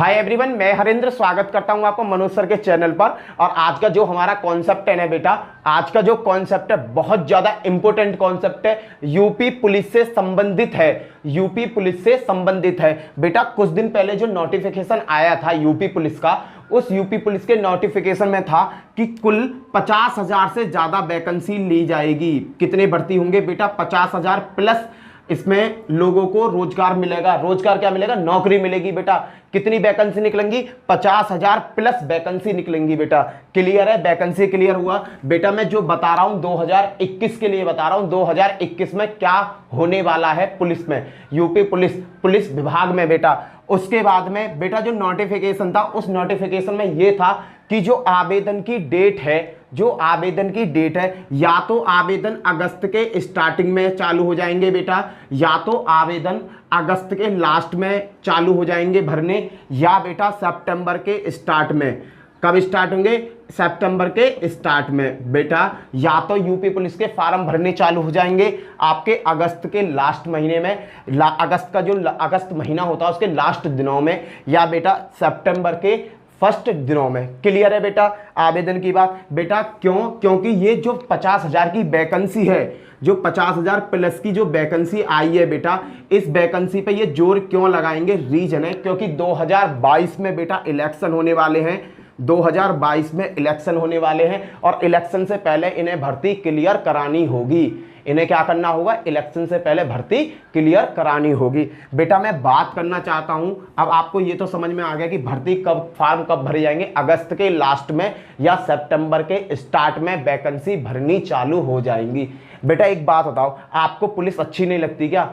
Hi everyone, मैं हरेंद्र स्वागत करता हूं आपको मनोज सर के चैनल पर। और आज का जो हमारा कॉन्सेप्ट है ना बेटा, आज का जो कॉन्सेप्ट है बहुत ज्यादा इंपॉर्टेंट कॉन्सेप्ट है, यूपी पुलिस से संबंधित है। यूपी पुलिस से संबंधित है बेटा। कुछ दिन पहले जो नोटिफिकेशन आया था यूपी पुलिस का, उस यूपी पुलिस के नोटिफिकेशन में था कि कुल 50,000 से ज्यादा वैकेंसी ली जाएगी। कितने भर्ती होंगे बेटा? 50,000 प्लस इसमें लोगों को रोजगार मिलेगा। रोजगार क्या मिलेगा? नौकरी मिलेगी बेटा। कितनी वैकेंसी निकलेंगी? 50,000 प्लस वैकेंसी निकलेंगी बेटा। क्लियर है? वैकेंसी क्लियर हुआ बेटा। मैं जो बता रहा हूं 2021 के लिए बता रहा हूं, 2021 में क्या होने वाला है पुलिस में, यूपी पुलिस विभाग में बेटा। उसके बाद में बेटा जो नोटिफिकेशन था, उस नोटिफिकेशन में यह था कि जो आवेदन की डेट है, या तो आवेदन अगस्त के स्टार्टिंग में चालू हो जाएंगे बेटा, या तो आवेदन अगस्त के लास्ट में चालू हो जाएंगे भरने, या बेटा सितंबर के स्टार्ट में। कब स्टार्ट होंगे? सितंबर के स्टार्ट में बेटा। या तो यूपी पुलिस के फॉर्म भरने चालू हो जाएंगे आपके अगस्त के लास्ट महीने में, अगस्त का जो अगस्त महीना होता है उसके लास्ट दिनों में, या बेटा सितंबर के फर्स्ट दिनों में। क्लियर है बेटा आवेदन की बात बेटा? क्योंकि ये जो 50,000 की वैकेंसी है, जो 50,000 प्लस की जो वैकेंसी आई है बेटा, इस वैकेंसी पे ये जोर क्यों लगाएंगे? रीजन है क्योंकि 2022 में बेटा इलेक्शन होने वाले हैं। 2022 में इलेक्शन होने वाले हैं और इलेक्शन से पहले इन्हें भर्ती क्लियर करानी होगी। इन्हें क्या करना होगा? इलेक्शन से पहले भर्ती क्लियर करानी होगी बेटा। मैं बात करना चाहता हूं, अब आपको ये तो समझ में आ गया कि भर्ती कब, फॉर्म कब भरे जाएंगे, अगस्त के लास्ट में या सितंबर के स्टार्ट में वैकेंसी भरनी चालू हो जाएंगी बेटा। एक बात बताओ, आपको पुलिस अच्छी नहीं लगती क्या?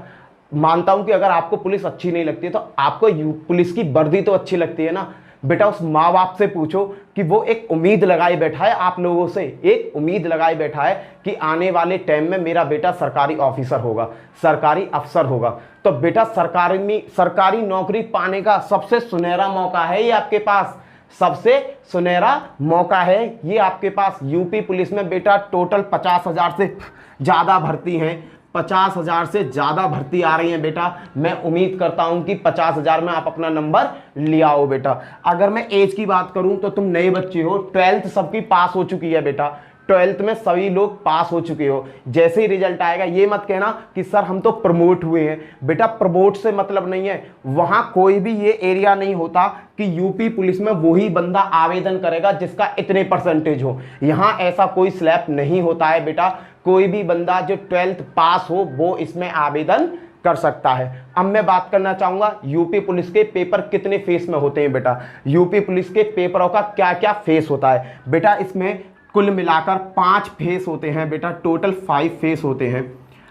मानता हूं कि अगर आपको पुलिस अच्छी नहीं लगती तो आपको पुलिस की वर्दी तो अच्छी लगती है ना बेटा। उस माँ बाप से पूछो कि वो एक उम्मीद लगाए बैठा है आप लोगों से, एक उम्मीद लगाए बैठा है कि आने वाले टाइम में मेरा बेटा सरकारी ऑफिसर होगा, सरकारी अफसर होगा। तो बेटा सरकारी नौकरी पाने का सबसे सुनहरा मौका है ये आपके पास, सबसे सुनहरा मौका है ये आपके पास। यूपी पुलिस में बेटा टोटल 50,000 से ज्यादा भर्ती हैं, 50,000 से ज्यादा भर्ती आ रही है बेटा। मैं उम्मीद करता हूं कि 50,000 में आप अपना नंबर ले आओ बेटा। अगर मैं एज की बात करूं तो तुम नए बच्चे हो, 12th सबकी पास हो चुकी है बेटा। 12th में सभी लोग पास हो चुके हो। जैसे ही रिजल्ट आएगा ये मत कहना कि सर हम तो प्रमोट हुए हैं बेटा। प्रमोट से मतलब नहीं है, वहां कोई भी ये एरिया नहीं होता कि यूपी पुलिस में वही बंदा आवेदन करेगा जिसका इतने परसेंटेज हो। यहां ऐसा कोई स्लैब नहीं होता है बेटा। कोई भी बंदा जो 12th पास हो वो इसमें आवेदन कर सकता है। अब मैं बात करना चाहूंगा यूपी पुलिस के पेपर कितने फेस में होते हैं बेटा। यूपी पुलिस के पेपरों का क्या क्या फेस होता है बेटा? इसमें कुल मिलाकर 5 फेस होते हैं बेटा। टोटल 5 फेस होते हैं।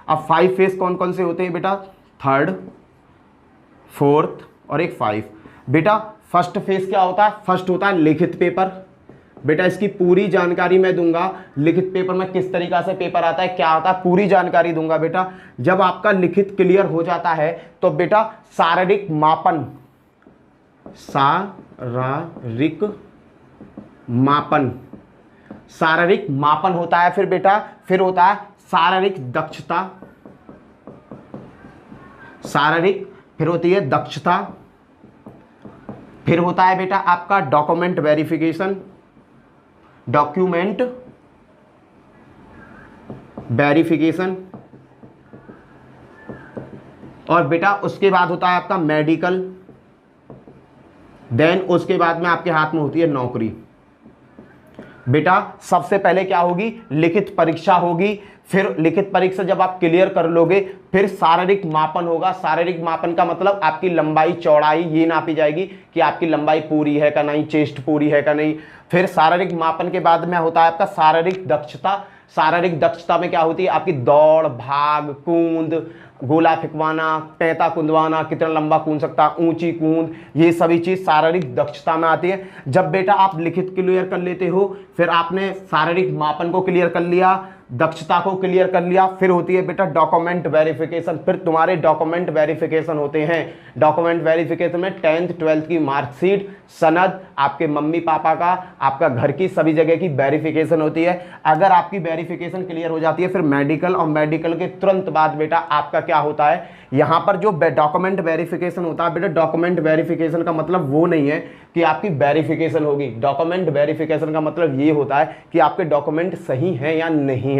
अब 5 फेस कौन कौन से होते हैं बेटा? 3rd, 4th और एक 5 बेटा। फर्स्ट फेस क्या होता है? फर्स्ट होता है लिखित पेपर बेटा। इसकी पूरी जानकारी मैं दूंगा। लिखित पेपर में किस तरीका से पेपर आता है, क्या होता है, पूरी जानकारी दूंगा बेटा। जब आपका लिखित क्लियर हो जाता है तो बेटा शारीरिक मापन, शारीरिक मापन होता है। फिर बेटा फिर होता है शारीरिक दक्षता, फिर होती है दक्षता। फिर होता है बेटा आपका डॉक्यूमेंट वेरिफिकेशन, और बेटा उसके बाद होता है आपका मेडिकल। देन उसके बाद में आपके हाथ में होती है नौकरी बेटा। सबसे पहले क्या होगी? लिखित परीक्षा होगी। फिर लिखित परीक्षा जब आप क्लियर कर लोगे फिर शारीरिक मापन होगा। शारीरिक मापन का मतलब आपकी लंबाई चौड़ाई ये नापी जाएगी कि आपकी लंबाई पूरी है का नहीं, चेस्ट पूरी है का नहीं। फिर शारीरिक मापन के बाद में होता है आपका शारीरिक दक्षता। शारीरिक दक्षता में क्या होती है? आपकी दौड़, भाग, कूद, गोला फेंकवाना, पैंता कूदवाना, कितना लंबा कूद सकता, ऊंची कूद, ये सभी चीज शारीरिक दक्षता में आती है। जब बेटा आप लिखित क्लियर कर लेते हो, फिर आपने शारीरिक मापन को क्लियर कर लिया, दक्षता को क्लियर कर लिया, फिर होती है बेटा डॉक्यूमेंट वेरिफिकेशन। फिर तुम्हारे डॉक्यूमेंट वेरिफिकेशन होते हैं। डॉक्यूमेंट वेरिफिकेशन में 10th 12th की मार्कशीट, सनद, आपके मम्मी पापा का, आपका घर की सभी जगह की वेरिफिकेशन होती है। अगर आपकी वेरिफिकेशन क्लियर हो जाती है फिर मेडिकल, और मेडिकल के तुरंत बाद बेटा आपका क्या होता है, यहाँ पर जो डॉक्यूमेंट वेरिफिकेशन होता है बेटा, डॉक्यूमेंट वेरिफिकेशन का मतलब वो नहीं है कि आपकी वेरिफिकेशन होगी। डॉक्यूमेंट वेरिफिकेशन का मतलब ये होता है कि आपके डॉक्यूमेंट सही हैं या नहीं है।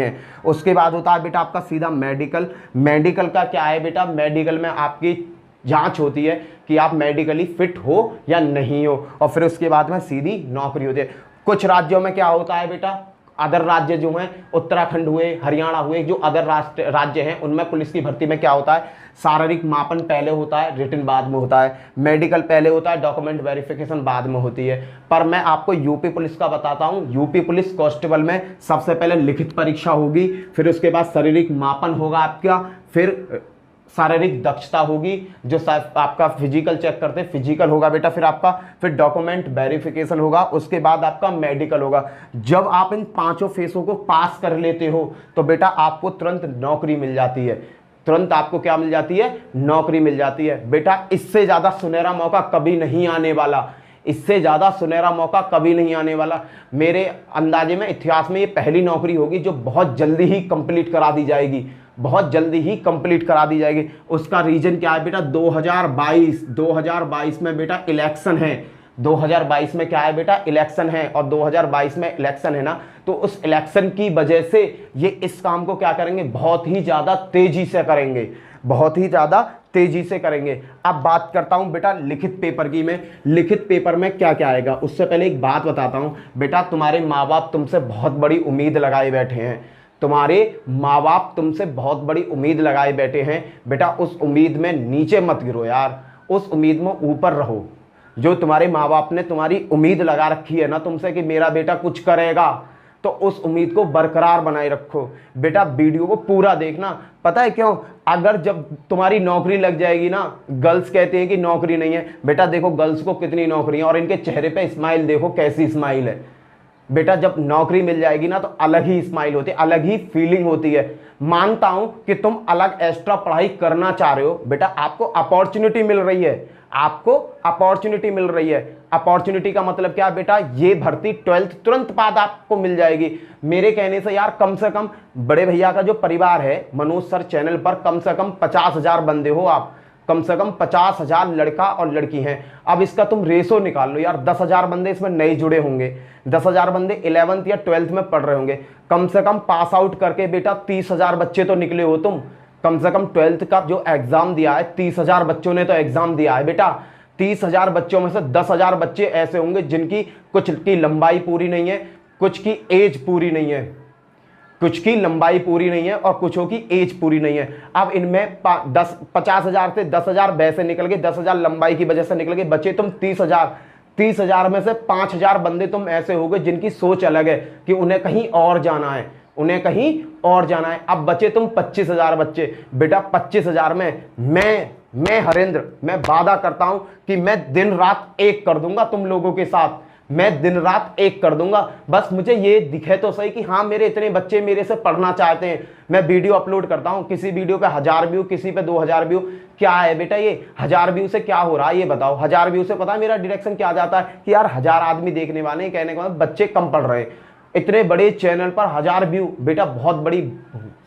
उसके बाद होता है बेटा आपका सीधा मेडिकल। मेडिकल का क्या है बेटा, मेडिकल में आपकी जांच होती है कि आप मेडिकली फिट हो या नहीं हो, और फिर उसके बाद में सीधी नौकरी होती है। कुछ राज्यों में क्या होता है बेटा, अदर राज्य जो हैं, उत्तराखंड हुए, हरियाणा हुए, जो अदर राज्य हैं, उनमें पुलिस की भर्ती में क्या होता है, शारीरिक मापन पहले होता है, रिटन बाद में होता है, मेडिकल पहले होता है, डॉक्यूमेंट वेरिफिकेशन बाद में होती है। पर मैं आपको यूपी पुलिस का बताता हूं। यूपी पुलिस कांस्टेबल में सबसे पहले लिखित परीक्षा होगी, फिर उसके बाद शारीरिक मापन होगा आपका, फिर शारीरिक दक्षता होगी, जो आपका फिजिकल चेक करते हैं, फिजिकल होगा बेटा, फिर आपका फिर डॉक्यूमेंट वेरिफिकेशन होगा, उसके बाद आपका मेडिकल होगा। जब आप इन पांचों फेसों को पास कर लेते हो तो बेटा आपको तुरंत नौकरी मिल जाती है। तुरंत आपको क्या मिल जाती है, नौकरी मिल जाती है। बेटा इससे ज्यादा सुनहरा मौका कभी नहीं आने वाला, इससे ज्यादा सुनहरा मौका कभी नहीं आने वाला। मेरे अंदाजे में इतिहास में ये पहली नौकरी होगी जो बहुत जल्दी ही कंप्लीट करा दी जाएगी, बहुत जल्दी ही कंप्लीट करा दी जाएगी। उसका रीजन क्या है बेटा, 2022 में बेटा इलेक्शन है। 2022 में क्या है बेटा, इलेक्शन है, और 2022 में इलेक्शन है ना, तो उस इलेक्शन की वजह से ये इस काम को क्या करेंगे, बहुत ही ज्यादा तेजी से करेंगे, बहुत ही ज्यादा तेजी से करेंगे। अब बात करता हूं बेटा लिखित पेपर की। मैं लिखित पेपर में क्या क्या आएगा उससे पहले एक बात बताता हूं बेटा, तुम्हारे माँ बाप तुमसे बहुत बड़ी उम्मीद लगाए बैठे हैं, तुम्हारे माँ बाप तुमसे बहुत बड़ी उम्मीद लगाए बैठे हैं। बेटा उस उम्मीद में नीचे मत गिरो यार, उस उम्मीद में ऊपर रहो। जो तुम्हारे माँ बाप ने तुम्हारी उम्मीद लगा रखी है ना तुमसे कि मेरा बेटा कुछ करेगा, तो उस उम्मीद को बरकरार बनाए रखो। बेटा वीडियो को पूरा देखना, पता है क्यों, अगर जब तुम्हारी नौकरी लग जाएगी ना, गर्ल्स कहते हैं कि नौकरी नहीं है, बेटा देखो गर्ल्स को कितनी नौकरी है, और इनके चेहरे पे स्माइल देखो कैसी स्माइल है। बेटा जब नौकरी मिल जाएगी ना तो अलग ही स्माइल होती है, अलग ही फीलिंग होती है। मानता हूं कि तुम अलग एक्स्ट्रा पढ़ाई करना चाह रहे हो, बेटा आपको अपॉर्चुनिटी मिल रही है, आपको अपॉर्चुनिटी मिल रही है। अपॉर्चुनिटी का मतलब क्या बेटा, ये भर्ती 12th तुरंत बाद आपको मिल जाएगी। मेरे कहने से यार कम से कम बड़े भैया का जो परिवार है मनोज सर चैनल पर, कम से कम 50,000 बंदे हो आप, कम से कम 50,000 लड़का और लड़की हैं। अब इसका तुम रेशो निकाल लो यार, 10,000 बंदे इसमें नए जुड़े होंगे, 10,000 बंदे 11th या 12th में पढ़ रहे होंगे। कम से कम पास आउट करके बेटा 30,000 बच्चे तो निकले हो तुम। कम से कम 12th का जो एग्जाम दिया है 30,000 बच्चों ने तो एग्जाम दिया है बेटा। 30,000 बच्चों में से 10,000 बच्चे ऐसे होंगे जिनकी कुछ की लंबाई पूरी नहीं है, कुछ की एज पूरी नहीं है, कुछ की लंबाई पूरी नहीं है और कुछों की एज पूरी नहीं है। अब इनमें 50,000 से 10,000 वैसे निकल गए, 10,000 लंबाई की वजह से निकल गए, बचे तुम 30,000। 30,000 में से 5,000 बंदे तुम ऐसे हो गए जिनकी सोच अलग है कि उन्हें कहीं और जाना है, उन्हें कहीं और जाना है। अब बचे तुम 25,000 बच्चे। बेटा 25,000 में मैं हरेंद्र, मैं वादा करता हूं कि मैं दिन रात एक कर दूंगा तुम लोगों के साथ, मैं दिन रात एक कर दूंगा। बस मुझे ये दिखे तो सही कि हाँ मेरे इतने बच्चे मेरे से पढ़ना चाहते हैं। मैं वीडियो अपलोड करता हूं, किसी वीडियो पे 1000 व्यू, किसी पे 2000 व्यू। क्या है बेटा ये 1000 व्यू से क्या हो रहा है ये बताओ। 1000 व्यू से पता है मेरा डायरेक्शन क्या जाता है कि यार 1000 आदमी देखने वाले हैं, कहने का मतलब बच्चे कम पढ़ रहे हैं। इतने बड़े चैनल पर 1000 व्यू, बेटा बहुत बड़ी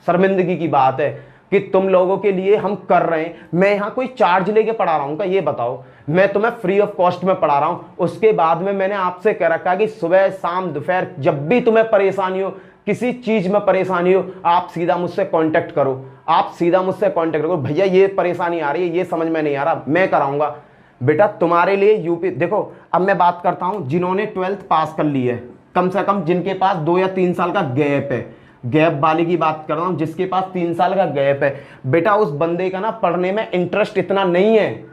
शर्मिंदगी की बात है कि तुम लोगों के लिए हम कर रहे हैं। मैं यहाँ कोई चार्ज लेके पढ़ा रहा हूँ क्या ये बताओ, मैं तुम्हें फ्री ऑफ कॉस्ट में पढ़ा रहा हूँ। उसके बाद में मैंने आपसे कह रखा कि सुबह शाम दोपहर जब भी तुम्हें परेशानी हो, किसी चीज में परेशानी हो, आप सीधा मुझसे कांटेक्ट करो, आप सीधा मुझसे कांटेक्ट करो। भैया ये परेशानी आ रही है, ये समझ में नहीं आ रहा, मैं कराऊंगा। बेटा तुम्हारे लिए यूपी देखो। अब मैं बात करता हूँ जिन्होंने 12th पास कर ली है, कम से कम जिनके पास 2 या 3 साल का गैप है, गैप वाली की बात कर रहा हूं, जिसके पास 3 साल का गैप है। बेटा उस बंदे का ना पढ़ने में इंटरेस्ट इतना नहीं है,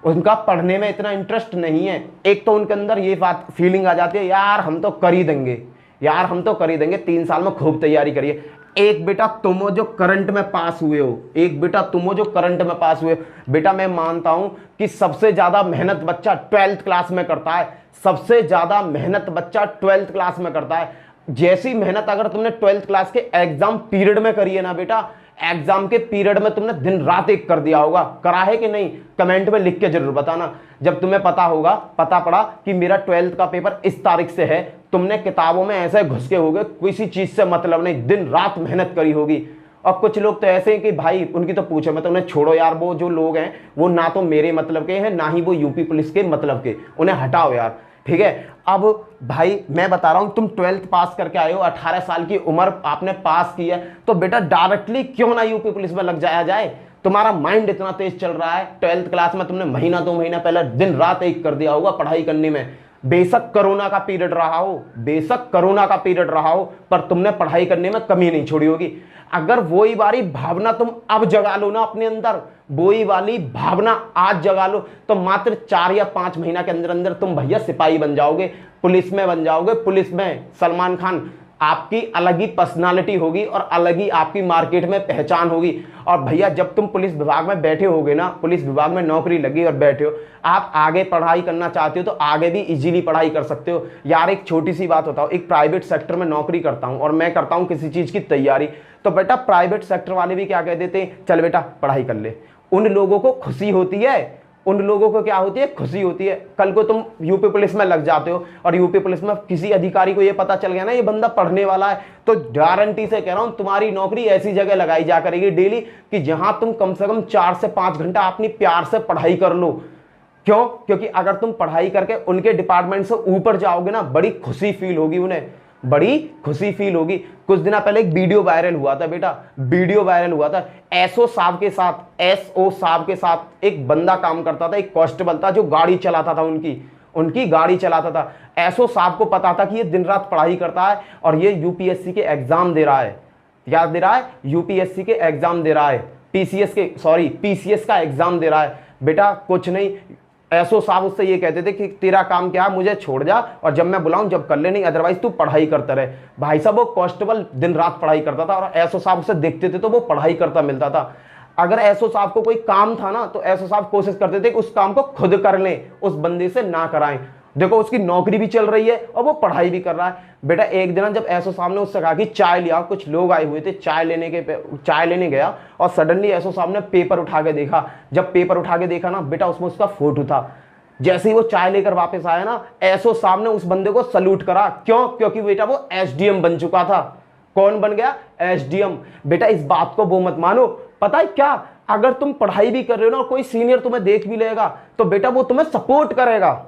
उनका पढ़ने में इतना इंटरेस्ट नहीं है। एक तो उनके अंदर ये बात फीलिंग आ जाती है यार हम तो कर ही देंगे, यार हम तो कर ही देंगे, 3 साल में खूब तैयारी करिए। एक बेटा तुम हो जो करंट में पास हुए हो, एक बेटा तुम हो जो करंट में पास हुए हो। बेटा मैं मानता हूं कि सबसे ज्यादा मेहनत बच्चा 12th क्लास में करता है, सबसे ज्यादा मेहनत बच्चा 12th क्लास में करता है। जैसी मेहनत अगर तुमने 12th क्लास के एग्जाम पीरियड में करी है ना बेटा, एग्जाम के पीरियड में तुमने दिन रात एक कर दिया होगा, करा है कि नहीं, कमेंट में लिख के जरूर बताना। जब तुम्हें पता होगा, पता पड़ा कि मेरा 12th का पेपर इस तारीख से है, तुमने किताबों में ऐसे घुस के होगे, किसी चीज से मतलब नहीं, दिन रात मेहनत करी होगी। और कुछ लोग तो ऐसे हैं कि भाई उनकी तो पूछो मैं, तो उन्हें छोड़ो यार, वो जो लोग हैं वो ना तो मेरे मतलब के हैं, ना ही वो यूपी पुलिस के मतलब के, उन्हें हटाओ यार, ठीक है। अब भाई मैं बता रहा हूं, तुम 12th पास करके आए हो, 18 साल की उम्र आपने पास की है, तो बेटा डायरेक्टली क्यों ना यूपी पुलिस में लग जाया जाए। तुम्हारा माइंड इतना तेज चल रहा है, 12th क्लास में तुमने महीना 2 महीना पहले दिन रात एक कर दिया होगा पढ़ाई करने में। बेशक कोरोना का पीरियड रहा हो, बेशक कोरोना का पीरियड रहा हो, पर तुमने पढ़ाई करने में कमी नहीं छोड़ी होगी। अगर वही वाली भावना तुम अब जगा लो ना अपने अंदर, वही वाली भावना आज जगा लो, तो मात्र 4 या 5 महीना के अंदर अंदर तुम भैया सिपाही बन जाओगे, पुलिस में बन जाओगे। पुलिस में सलमान खान, आपकी अलग ही पर्सनालिटी होगी और अलग ही आपकी मार्केट में पहचान होगी। और भैया जब तुम पुलिस विभाग में बैठे होगे ना, पुलिस विभाग में नौकरी लगी और बैठे हो, आप आगे पढ़ाई करना चाहते हो तो आगे भी इजीली पढ़ाई कर सकते हो यार। एक छोटी सी बात बताओ, एक प्राइवेट सेक्टर में नौकरी करता हूं और मैं करता हूं किसी चीज की तैयारी, तो बेटा प्राइवेट सेक्टर वाले भी क्या कह देते हैं, चल बेटा पढ़ाई कर ले। उन लोगों को खुशी होती है, उन लोगों को क्या होती है, खुशी होती है। कल को तुम यूपी पुलिस में लग जाते हो और यूपी पुलिस में किसी अधिकारी को ये पता चल गया ना ये बंदा पढ़ने वाला है, तो गारंटी से कह रहा हूं तुम्हारी नौकरी ऐसी जगह लगाई जा करेगी डेली कि जहां तुम कम से कम 4 से 5 घंटा अपनी प्यार से पढ़ाई कर लो। क्यों? क्योंकि अगर तुम पढ़ाई करके उनके डिपार्टमेंट से ऊपर जाओगे ना, बड़ी खुशी फील होगी उन्हें, बड़ी खुशी फील होगी। कुछ दिन पहले एक वीडियो वायरल हुआ था बेटा, वीडियो वायरल हुआ था, एसओ साहब के साथ एक बंदा काम करता था, एक कांस्टेबल था जो गाड़ी चलाता था, उनकी गाड़ी चलाता था। एसओ साहब को पता था कि ये दिन रात पढ़ाई करता है और ये यूपीएससी के एग्जाम दे रहा है। क्या दे रहा है? यूपीएससी के एग्जाम दे रहा है, पीसीएस का एग्जाम दे रहा है। बेटा कुछ नहीं, एसओ साहब उससे ये कहते थे कि तेरा काम क्या है, मुझे छोड़ जा और जब मैं बुलाऊं जब कर ले, नहीं अदरवाइज तू पढ़ाई करता रहे। भाई साहब वो कांस्टेबल दिन रात पढ़ाई करता था और एसओ साहब उसे देखते थे तो वो पढ़ाई करता मिलता था। अगर एसओ साहब को कोई काम था ना तो एसओ साहब कोशिश करते थे कि उस काम को खुद कर लें, उस बंदे से ना कराएं। देखो उसकी नौकरी भी चल रही है और वो पढ़ाई भी कर रहा है। बेटा एक दिन जब एसओ साहब ने उससे कहा कि चाय लिया, कुछ लोग आए हुए थे, चाय लेने गया और सडनली एसओ साहब ने पेपर उठा के देखा। जब पेपर उठा के देखा ना बेटा, उसमें उसका फोटो था। जैसे ही वो चाय लेकर वापस आया ना, एसओ साहब ने उस बंदे को सल्यूट करा। क्यों? क्योंकि बेटा वो एसडीएम बन चुका था। कौन बन गया? एसडीएम। बेटा इस बात को वो मत मानो, पता है क्या, अगर तुम पढ़ाई भी कर रहे हो ना और कोई सीनियर तुम्हें देख भी लेगा तो बेटा वो तुम्हें सपोर्ट करेगा।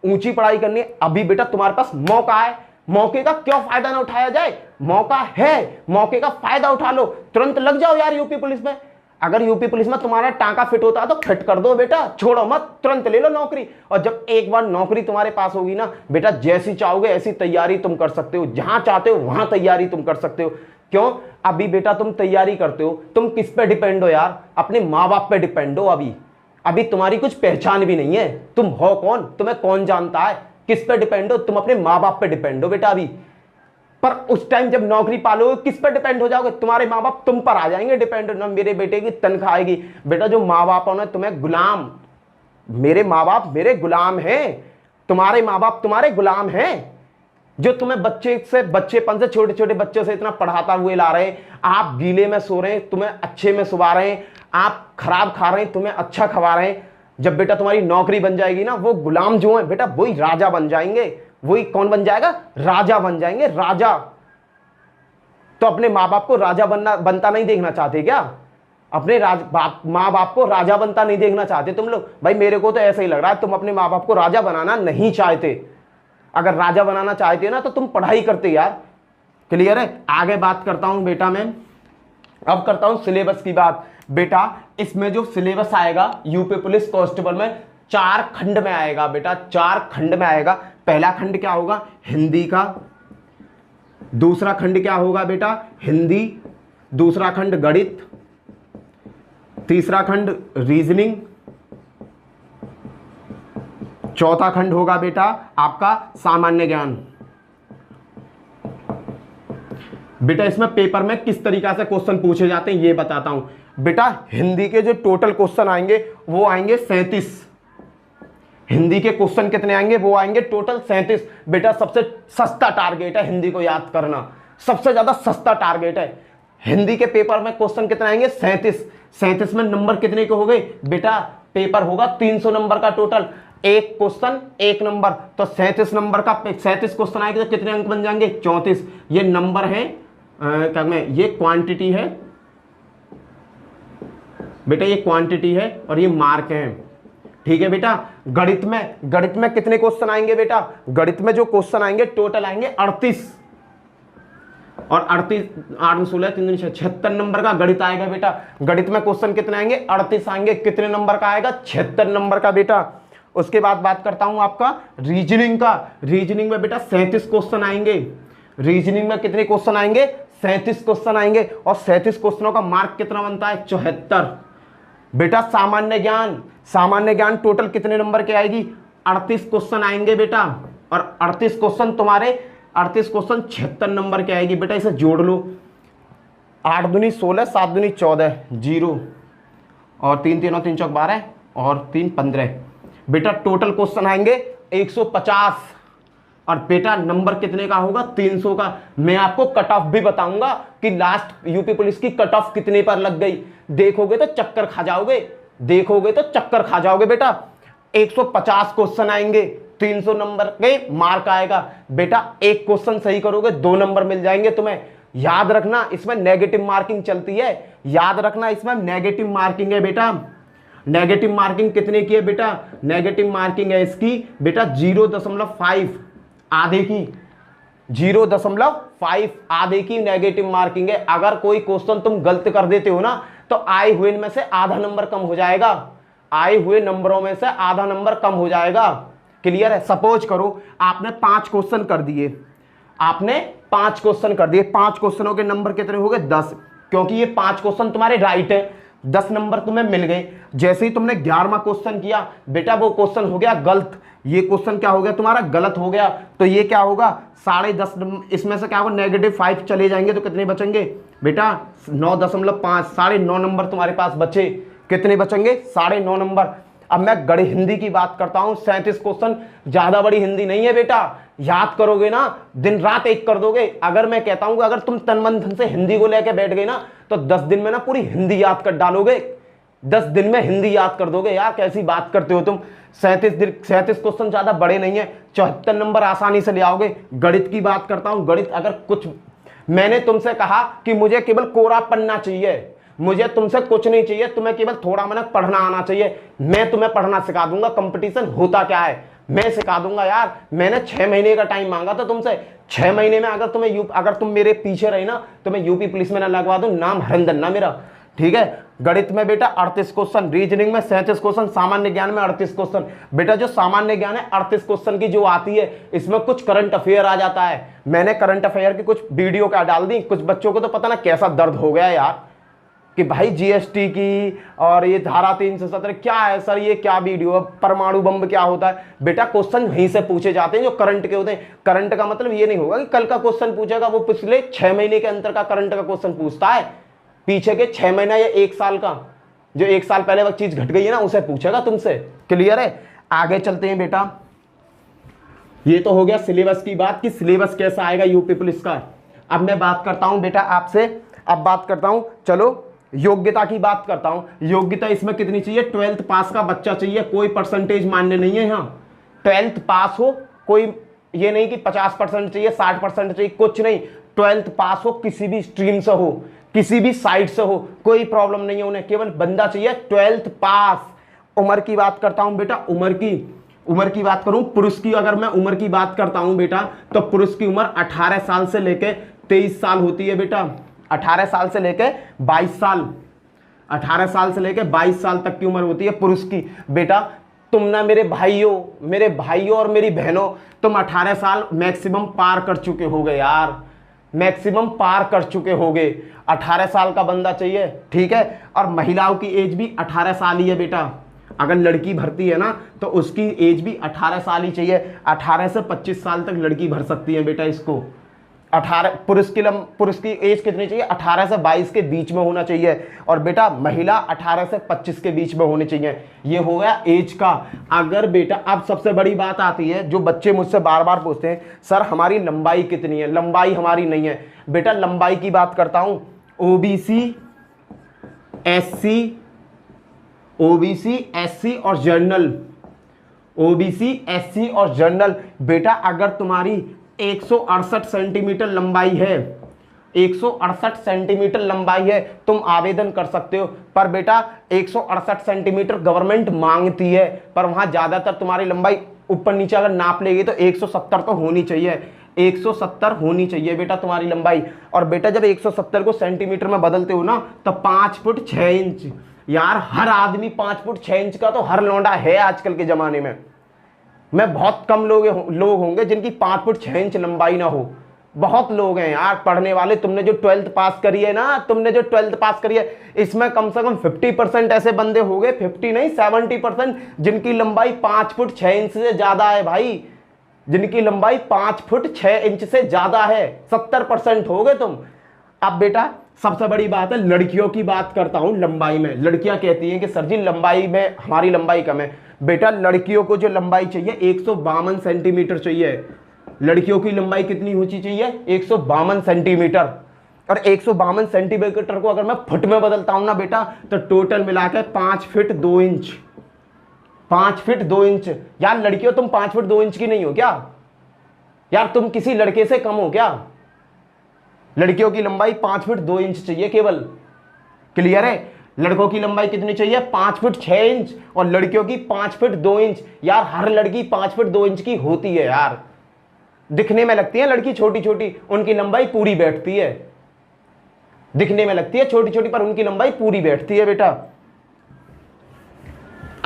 ऊंची पढ़ाई करनी है, अभी बेटा तुम्हारे पास मौका है, मौके का क्यों फायदा ना उठाया जाए? मौका है, मौके का फायदा उठा लो, तुरंत लग जाओ यार यूपी पुलिस में। अगर यूपी पुलिस में तुम्हारा टांका फिट होता है तो फिट कर दो बेटा, छोड़ो मत, तुरंत ले लो नौकरी। और जब एक बार नौकरी तुम्हारे पास होगी ना बेटा, जैसी चाहोगे ऐसी तैयारी तुम कर सकते हो, जहां चाहते हो वहां तैयारी तुम कर सकते हो। क्यों? अभी बेटा तुम तैयारी करते हो, तुम किस पे डिपेंड हो यार? अपने माँ बाप पे डिपेंड हो। अभी तुम्हारी कुछ पहचान भी नहीं है, तुम हो कौन, तुम्हें कौन जानता है? किस पे डिपेंड हो? तुम अपने माँ बाप पे डिपेंड हो बेटा अभी। पर उस टाइम जब नौकरी पालोगे किस पर डिपेंड हो जाओगे? तुम्हारे माँ बाप तुम पर आ जाएंगे डिपेंड, ना मेरे बेटे की तनख्वाह आएगी। बेटा जो माँ बाप ने तुम्हें गुलाम, मेरे माँ बाप मेरे गुलाम हैं, तुम्हारे माँ बाप तुम्हारे गुलाम हैं। जो तुम्हें बच्चेपन से, छोटे छोटे बच्चों से इतना पढ़ाता हुए ला रहे हैं, आप गीले में सो रहे हैं, तुम्हें अच्छे में सुवा रहे हैं, आप खराब खा रहे हैं, तुम्हें अच्छा खवा रहे हैं। जब बेटा तुम्हारी नौकरी बन जाएगी ना, वो गुलाम जो है बेटा वही राजा बन जाएंगे। वही कौन बन जाएगा? राजा बन जाएंगे, राजा। तो अपने माँ बाप को राजा बनता नहीं देखना चाहते क्या? अपने माँ बाप को राजा बनता नहीं देखना चाहते तुम लोग? भाई मेरे को तो ऐसा ही लग रहा है तुम अपने माँ बाप को राजा बनाना नहीं चाहते। अगर राजा बनाना चाहते ना तो तुम पढ़ाई करते यार। क्लियर है? आगे बात करता हूं बेटा मैं, अब करता हूं सिलेबस की बात। बेटा इसमें जो सिलेबस आएगा यूपी पुलिस कांस्टेबल में 4 खंड में आएगा बेटा, 4 खंड में आएगा। पहला खंड क्या होगा? हिंदी का। दूसरा खंड क्या होगा बेटा? हिंदी। दूसरा खंड गणित। तीसरा खंड रीजनिंग। चौथा खंड होगा बेटा आपका सामान्य ज्ञान। बेटा इसमें पेपर में किस तरीका से क्वेश्चन पूछे जाते हैं ये बताता हूं। बेटा हिंदी के जो टोटल क्वेश्चन आएंगे वो आएंगे 37। हिंदी के क्वेश्चन कितने आएंगे? वो आएंगे टोटल 37। बेटा सबसे सस्ता टारगेट है हिंदी को याद करना, सबसे ज्यादा सस्ता टारगेट है। हिंदी के पेपर में क्वेश्चन कितने आएंगे? 37। 37 में नंबर कितने के हो गए बेटा? पेपर होगा 300 नंबर का टोटल, एक क्वेश्चन एक नंबर, तो 37 नंबर का 37 क्वेश्चन आएंगे तो कितने अंक बन जाएंगे? 34। ये नंबर है, क्या में ये क्वांटिटी है बेटा, ये क्वांटिटी है और ये मार्क है। ठीक है बेटा। गणित में कितने क्वेश्चन आएंगे बेटा? गणित में जो क्वेश्चन आएंगे टोटल आएंगे 38, और 38 8 16 3 76 नंबर का गणित आएगा बेटा। गणित में क्वेश्चन कितने आएंगे? 38 आएंगे। कितने नंबर का आएगा? 76 नंबर का बेटा। उसके बाद बात करता हूं आपका रीजनिंग का। रीजनिंग में बेटा 37 क्वेश्चन आएंगे। रीजनिंग में कितने क्वेश्चन आएंगे? 37 क्वेश्चन आएंगे, और 37 क्वेश्चनों का मार्क कितना बनता है? 74। बेटा सामान्य ज्ञान टोटल कितने नंबर के आएगी? 38 क्वेश्चन आएंगे बेटा, और 38 क्वेश्चन तुम्हारे 38 क्वेश्चन 76 नंबर के आएगी बेटा। इसे जोड़ लो, 8 दूनी 16, 7 दूनी 14, 0 और 3 3 और 3 चौक 12 और 3 15। बेटा टोटल क्वेश्चन आएंगे 150, और बेटा नंबर कितने का होगा? 300 का। मैं आपको कट ऑफ भी बताऊंगा कि लास्ट यूपी पुलिस की कट ऑफ कितने पर लग गई। देखोगे तो चक्कर खा जाओगे, बेटा 150 क्वेश्चन आएंगे, 300 नंबर के मार्क आएगा बेटा। एक क्वेश्चन सही करोगे 2 नंबर मिल जाएंगे तुम्हें। याद रखना इसमें नेगेटिव मार्किंग चलती है, याद रखना इसमें नेगेटिव मार्किंग है बेटा। नेगेटिव मार्किंग कितने की है बेटा? नेगेटिव मार्किंग है इसकी बेटा 0.5, आधे की 0.5 आधे की नेगेटिव मार्किंग है। अगर कोई क्वेश्चन तुम गलत कर देते हो ना तो आए हुए में से आधा नंबर कम हो जाएगा, आए हुए नंबरों में से आधा नंबर कम हो जाएगा। क्लियर है? सपोज करो आपने 5 क्वेश्चन कर दिए, 5 क्वेश्चनों के नंबर कितने हो गए? 10, क्योंकि ये 5 क्वेश्चन तुम्हारे राइट है, 10 नंबर तुम्हें मिल गए। जैसे ही तुमने 11वां क्वेश्चन किया बेटा, वो क्वेश्चन हो गया गलत, ये क्वेश्चन क्या हो गया तुम्हारा? गलत हो गया, तो ये क्या होगा? 10.5, इसमें से क्या होगा? -5 चले जाएंगे तो कितने बचेंगे बेटा? 9.5, 9.5 नंबर तुम्हारे पास बचे। कितने बचेंगे? 9.5 नंबर। अब मैं गणि हिंदी की बात करता हूं। 37 क्वेश्चन ज्यादा बड़ी हिंदी नहीं है बेटा, याद करोगे ना दिन रात एक कर दोगे। अगर मैं कहता हूं कि अगर तुम तन मन धन से हिंदी को लेकर बैठ गए ना तो 10 दिन में ना पूरी हिंदी याद कर डालोगे, 10 दिन में हिंदी याद कर दोगे। यार कैसी बात करते हो तुम। 37 क्वेश्चन ज्यादा बड़े नहीं है, 74 नंबर आसानी से ले आओगे। गणित की बात करता हूं। गणित अगर कुछ, मैंने तुमसे कहा कि मुझे केवल कोरा पढ़ना चाहिए, मुझे तुमसे कुछ नहीं चाहिए, तुम्हें केवल थोड़ा मनक पढ़ना आना चाहिए। मैं तुम्हें पढ़ना सिखा दूंगा। कंपटीशन होता क्या है मैं सिखा दूंगा यार। मैंने 6 महीने का टाइम मांगा था तुमसे, 6 महीने में अगर तुम मेरे पीछे रहे ना तो मैं यूपी पुलिस में ना लगवा दूं। नाम हरिंदर ना मेरा, ठीक है। गणित में बेटा 38 क्वेश्चन, रीजनिंग में 37 क्वेश्चन, सामान्य ज्ञान में 38 क्वेश्चन। बेटा जो सामान्य ज्ञान है 38 क्वेश्चन की जो आती है, इसमें कुछ करंट अफेयर आ जाता है। मैंने करंट अफेयर की कुछ वीडियो क्या डाल दी। कुछ बच्चों को तो पता ना कैसा दर्द हो गया यार कि भाई जीएसटी की और ये धारा 317 क्या है सर, ये क्या वीडियो, परमाणु बम क्या होता है। बेटा क्वेश्चन वहीं से पूछे जाते हैं जो करंट के होते हैं। करंट का मतलब ये नहीं होगा कि कल का क्वेश्चन पूछेगा, वो पिछले 6 महीने के अंतर का करंट का क्वेश्चन पूछता है। पीछे के 6 महीना या 1 साल का, जो 1 साल पहले वक्त चीज घट गई है ना, उसे पूछेगा तुमसे। क्लियर है? आगे चलते हैं बेटा। ये तो हो गया सिलेबस की बात कि सिलेबस कैसा आएगा यूपी पुलिस का। अब मैं बात करता हूं बेटा आपसे, अब बात करता हूं, चलो योग्यता की बात करता हूं। योग्यता इसमें कितनी चाहिए? 12th पास का बच्चा चाहिए, कोई परसेंटेज मान्य नहीं है यहाँ। 12th पास हो, कोई ये नहीं कि 50% चाहिए, 60% चाहिए, कुछ नहीं। 12th पास हो, किसी भी स्ट्रीम से हो, किसी भी साइड से हो, कोई प्रॉब्लम नहीं है उन्हें, केवल बंदा चाहिए 12th पास। उम्र की बात करता हूं बेटा, उम्र की बात करूं, पुरुष की अगर मैं उम्र की बात करता हूं बेटा, तो पुरुष की उम्र 18 साल से लेके 23 साल होती है बेटा। 18 साल से लेके 22 साल, 18 साल से लेके 22 साल तक की उम्र होती है पुरुष की। बेटा तुम ना मेरे भाइयों और मेरी बहनों, तुम 18 साल मैक्सिमम पार कर चुके होगे यार, मैक्सिमम पार कर चुके होगे। 18 साल का बंदा चाहिए, ठीक है। और महिलाओं की एज भी 18 साल ही है बेटा। अगर लड़की भरती है ना तो उसकी एज भी 18 साल ही चाहिए। 18 से 25 साल तक लड़की भर सकती है बेटा इसको। पुरुष की एज कितनी चाहिए, 18 से 22 के बीच में होना चाहिए। और बेटा महिला 18 से 25 के बीच में होनी चाहिए। ये हो गया एज का। अगर बेटा अब सबसे बड़ी बात आती है, जो बच्चे मुझसे बार बार पूछते हैं, सर हमारी लंबाई कितनी है, लंबाई हमारी नहीं है। बेटा लंबाई की बात करता हूं, ओबीसी एससी और जनरल, ओबीसी एससी और जनरल। बेटा अगर तुम्हारी 168 सेंटीमीटर लंबाई है, 168 सेंटीमीटर लंबाई है, तुम आवेदन कर सकते हो। पर बेटा 168 सेंटीमीटर गवर्नमेंट मांगती है, पर वहां ज्यादातर तुम्हारी लंबाई ऊपर नीचे अगर नाप लेगी तो 170 तो होनी चाहिए, 170 होनी चाहिए बेटा तुम्हारी लंबाई। और बेटा जब 170 को सेंटीमीटर में बदलते हो ना, तो 5 फुट 6 इंच। यार हर आदमी 5 फुट 6 इंच का तो हर लौंडा है आजकल के जमाने में। मैं बहुत कम लोग होंगे जिनकी 5 फुट 6 इंच लंबाई ना हो। बहुत लोग हैं यार पढ़ने वाले। तुमने जो 12th पास करी है ना, तुमने जो 12th पास करी है, इसमें कम से कम 50% ऐसे बंदे हो गए, 50 नहीं 70%, जिनकी लंबाई 5 फुट 6 इंच से ज्यादा है भाई, जिनकी लंबाई 5 फुट 6 इंच से ज्यादा है। 70% हो गए तुम। अब बेटा सबसे बड़ी बात है, लड़कियों की बात करता हूं लंबाई में। लड़कियां कहती हैं कि सर जी लंबाई में हमारी लंबाई कम है। बेटा लड़कियों को जो लंबाई चाहिए 152 सेंटीमीटर चाहिए। लड़कियों की लंबाई कितनी होनी चाहिए, 152 सेंटीमीटर। और 152 सेंटीमीटर को अगर मैं फुट में बदलता हूं ना बेटा, तो टोटल मिलाकर 5 फीट 2 इंच, 5 फीट 2 इंच। यार लड़कियों तुम 5 फीट 2 इंच की नहीं हो क्या? यार तुम किसी लड़के से कम हो क्या? लड़कियों की लंबाई 5 फीट 2 इंच चाहिए केवल। क्लियर है? लड़कों की लंबाई कितनी चाहिए, 5 फीट 6 इंच, और लड़कियों की 5 फीट 2 इंच। यार हर लड़की 5 फीट 2 इंच की होती है यार। दिखने में लगती है लड़की छोटी छोटी, उनकी लंबाई पूरी बैठती है। दिखने में लगती है छोटी छोटी, पर उनकी लंबाई पूरी बैठती है बेटा।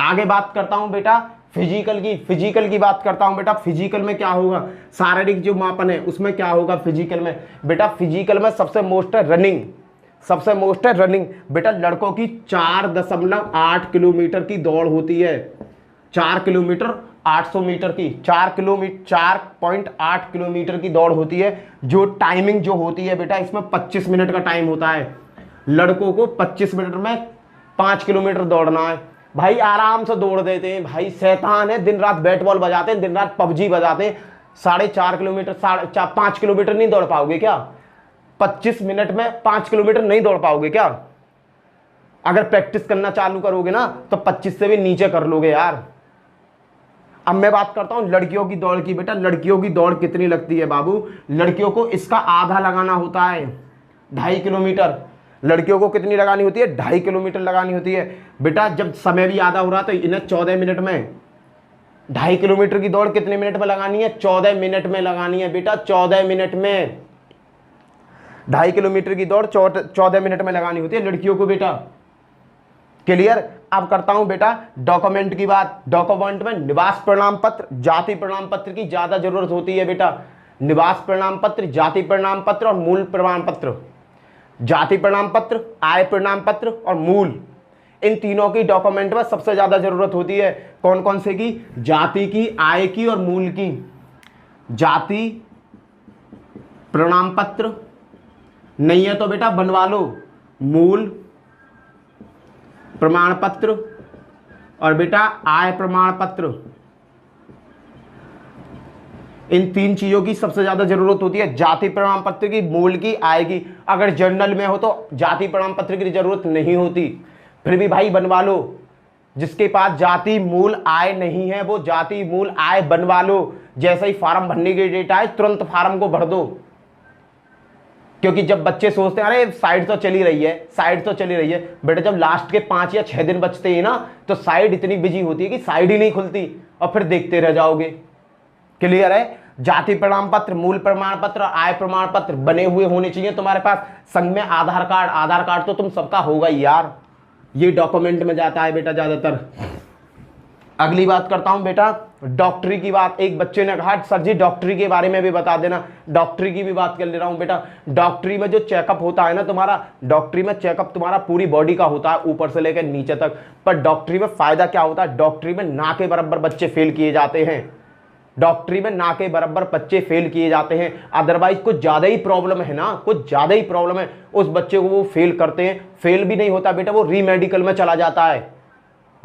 आगे बात करता हूं बेटा फिजिकल की बात करता हूं बेटा। फिजिकल में क्या होगा, शारीरिक जो मापन है उसमें क्या होगा फिजिकल में? बेटा फिजिकल में सबसे मोस्ट है रनिंग, सबसे मोस्ट है रनिंग। बेटा लड़कों की 4.8 किलोमीटर की दौड़ होती है, 4 किलोमीटर 800 मीटर की, 4.8 किलोमीटर की दौड़ होती है। जो टाइमिंग जो होती है बेटा, इसमें 25 मिनट का टाइम होता है। लड़कों को 25 मिनट में 5 किलोमीटर दौड़ना है। भाई आराम से दौड़ देते हैं भाई, शैतान है, दिन रात बैट बॉल बजाते हैं, दिन रात पबजी बजाते हैं। 4.5 किलोमीटर 5 किलोमीटर नहीं दौड़ पाओगे क्या? 25 मिनट में 5 किलोमीटर नहीं दौड़ पाओगे क्या? अगर प्रैक्टिस करना चालू करोगे ना तो 25 से भी नीचे कर लोगे यार। अब मैं बात करता हूं लड़कियों की दौड़ की। बेटा लड़कियों की दौड़ कितनी लगती है बाबू? लड़कियों को इसका आधा लगाना होता है, 2.5 किलोमीटर। लड़कियों को कितनी लगानी होती है, 2.5 किलोमीटर लगानी होती है। बेटा जब समय भी आधा हो रहा तो इन्हें 14 मिनट में 2.5 किलोमीटर की दौड़ कितने मिनट में लगानी है, 14 मिनट में लगानी है बेटा, 14 मिनट में। 2.5 किलोमीटर की दौड़ 14 मिनट में लगानी होती है लड़कियों को बेटा। क्लियर? अब करता हूं बेटा डॉक्यूमेंट की बात। डॉक्यूमेंट में निवास प्रमाण पत्र, जाति प्रमाण पत्र की ज्यादा जरूरत होती है बेटा। निवास प्रमाण पत्र, जाति प्रमाण पत्र और मूल प्रमाण पत्र। जाति प्रमाण पत्र, आय प्रमाण पत्र और मूल, इन तीनों की डॉक्यूमेंट में सबसे ज्यादा जरूरत होती है। कौन कौन से की? जाति की, आय की और मूल की। जाति प्रमाण पत्र नहीं है तो बेटा बनवा लो, मूल प्रमाण पत्र और बेटा आय प्रमाण पत्र। इन 3 चीजों की सबसे ज्यादा जरूरत होती है, जाति प्रमाण पत्र की, मूल की, आय की। अगर जर्नल में हो तो जाति प्रमाण पत्र की जरूरत नहीं होती, फिर भी भाई बनवा लो। जिसके पास जाति मूल आय नहीं है वो जाति मूल आय बनवा लो। जैसे ही फॉर्म भरने की डेट आए तुरंत फॉर्म को भर दो। क्योंकि जब बच्चे सोचते हैं अरे साइड तो चली रही है, साइड तो चली रही है, बेटा जब लास्ट के 5 या 6 दिन बचते हैं ना तो साइड इतनी बिजी होती है कि साइड ही नहीं खुलती और फिर देखते रह जाओगे। क्लियर है? जाति प्रमाण पत्र, मूल प्रमाण पत्र और आय प्रमाण पत्र बने हुए होने चाहिए तुम्हारे पास। संग में आधार कार्ड, आधार कार्ड तो तुम सबका होगा ही यार, ये डॉक्यूमेंट में जाता है बेटा ज्यादातर। अगली बात करता हूं बेटा डॉक्टरी की बात। एक बच्चे ने कहा सर जी डॉक्टरी के बारे में भी बता देना, डॉक्टरी की भी बात कर ले रहा हूं बेटा। डॉक्टरी में जो चेकअप होता है ना तुम्हारा, डॉक्टरी में चेकअप तुम्हारा पूरी बॉडी का होता है ऊपर से लेकर नीचे तक। पर डॉक्टरी में फायदा क्या होता है, डॉक्टरी में ना के बराबर बच्चे फेल किए जाते हैं। डॉक्टरी में ना के बराबर बच्चे फेल किए जाते हैं। अदरवाइज कुछ ज़्यादा ही प्रॉब्लम है ना, कुछ ज़्यादा ही प्रॉब्लम है, उस बच्चे को वो फेल करते हैं। फेल भी नहीं होता बेटा, वो री मेडिकल में चला जाता है,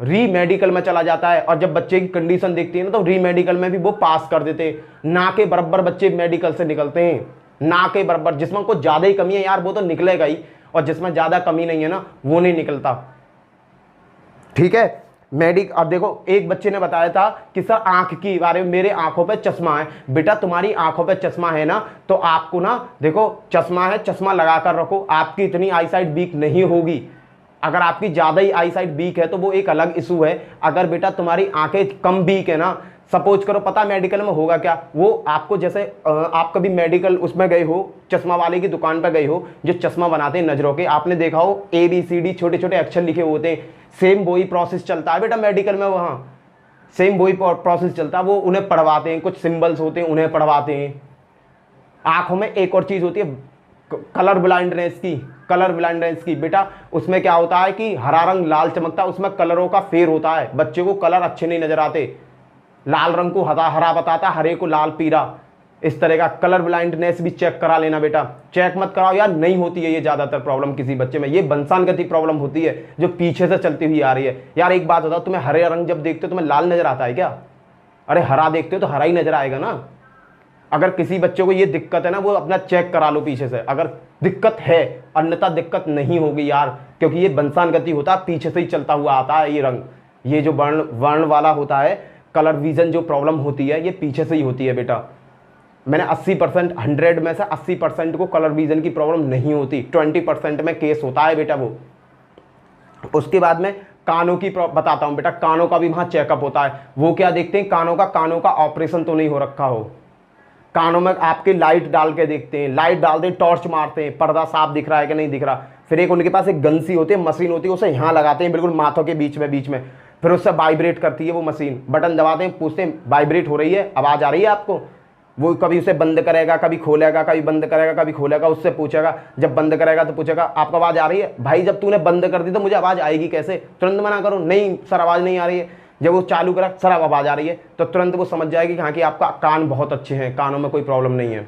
री मेडिकल में चला जाता है। और जब बच्चे की कंडीशन देखती है ना तो री मेडिकल में भी वो पास कर देते हैं। ना के बराबर बच्चे मेडिकल से निकलते हैं, ना के बराबर। जिसमें कुछ ज़्यादा ही कमी है यार वो तो निकलेगा ही, और जिसमें ज़्यादा कमी नहीं है ना वो नहीं निकलता। ठीक है, अब देखो एक बच्चे ने बताया था कि सर आंख की बारे में, मेरे आंखों पे चश्मा है। बेटा तुम्हारी आंखों पे चश्मा है ना तो आपको ना देखो चश्मा है, चश्मा लगा कर रखो, आपकी इतनी आई साइट वीक नहीं होगी। अगर आपकी ज़्यादा ही आई साइट वीक है तो वो एक अलग इशू है। अगर बेटा तुम्हारी आंखें कम वीक है ना, सपोज करो, पता मेडिकल में होगा क्या, वो आपको जैसे आप कभी मेडिकल उसमें गए हो, चश्मा वाले की दुकान पर गए हो, जो चश्मा बनाते हैं नजरों के, आपने देखा हो ABCD छोटे छोटे अक्षर लिखे होते हैं, सेम वही प्रोसेस चलता है बेटा मेडिकल में, वहाँ सेम वही प्रोसेस चलता है। वो उन्हें पढ़वाते हैं, कुछ सिंबल्स होते हैं उन्हें पढ़वाते हैं। आंखों में एक और चीज़ होती है कलर ब्लाइंडनेस की, कलर ब्लाइंडनेस की। बेटा उसमें क्या होता है कि हरा रंग लाल चमकता है, उसमें कलरों का फेर होता है, बच्चे को कलर अच्छे नहीं नजर आते। लाल रंग को हरा बताता, हरे को लाल पीला, इस तरह का कलर ब्लाइंडनेस भी चेक करा लेना बेटा। चेक मत कराओ यार, नहीं होती है ये ज़्यादातर प्रॉब्लम किसी बच्चे में, ये वंशानुगति प्रॉब्लम होती है जो पीछे से चलती हुई आ रही है। यार एक बात बताओ, तुम्हें हरे रंग जब देखते हो तुम्हें लाल नजर आता है क्या? अरे हरा देखते हो तो हरा ही नजर आएगा ना। अगर किसी बच्चे को ये दिक्कत है ना, वो अपना चेक करा लो पीछे से, अगर दिक्कत है, अन्यथा दिक्कत नहीं होगी यार, क्योंकि ये वंशानुगति होता है, पीछे से ही चलता हुआ आता है ये रंग। ये जो वर्ण वाला होता है, कलर विजन जो प्रॉब्लम होती है, ये पीछे से ही होती है बेटा। मैंने 80% 100 में से 80% को कलर विजन की प्रॉब्लम नहीं होती, 20% में केस होता है बेटा वो। उसके बाद में कानों की बताता हूँ बेटा, कानों का भी वहाँ चेकअप होता है। वो क्या देखते हैं, कानों का ऑपरेशन तो नहीं हो रखा हो। कानों में आपके लाइट डाल के देखते हैं, लाइट डालते हैं, टॉर्च मारते हैं, पर्दा साफ दिख रहा है कि नहीं दिख रहा। फिर एक उनके पास एक गन सी होती है, मशीन होती है, उसे यहाँ लगाते हैं बिल्कुल माथों के बीच में। फिर उससे वाइब्रेट करती है वो मशीन, बटन दबाते हैं, पूछते हैं वाइब्रेट हो रही है, आवाज़ आ रही है आपको? वो कभी उसे बंद करेगा, कभी खोलेगा, कभी बंद करेगा, कभी खोलेगा, उससे पूछेगा, जब बंद करेगा तो पूछेगा आपको आवाज़ आ रही है? भाई जब तूने बंद कर दी तो मुझे आवाज़ आएगी कैसे? तुरंत मना करो, नहीं सर आवाज़ नहीं आ रही है। जब वो चालू करा, सर अब आवाज़ आ रही है, तो तुरंत वो समझ जाएगी कि हाँ कि आपका कान बहुत अच्छे हैं, कानों में कोई प्रॉब्लम नहीं है।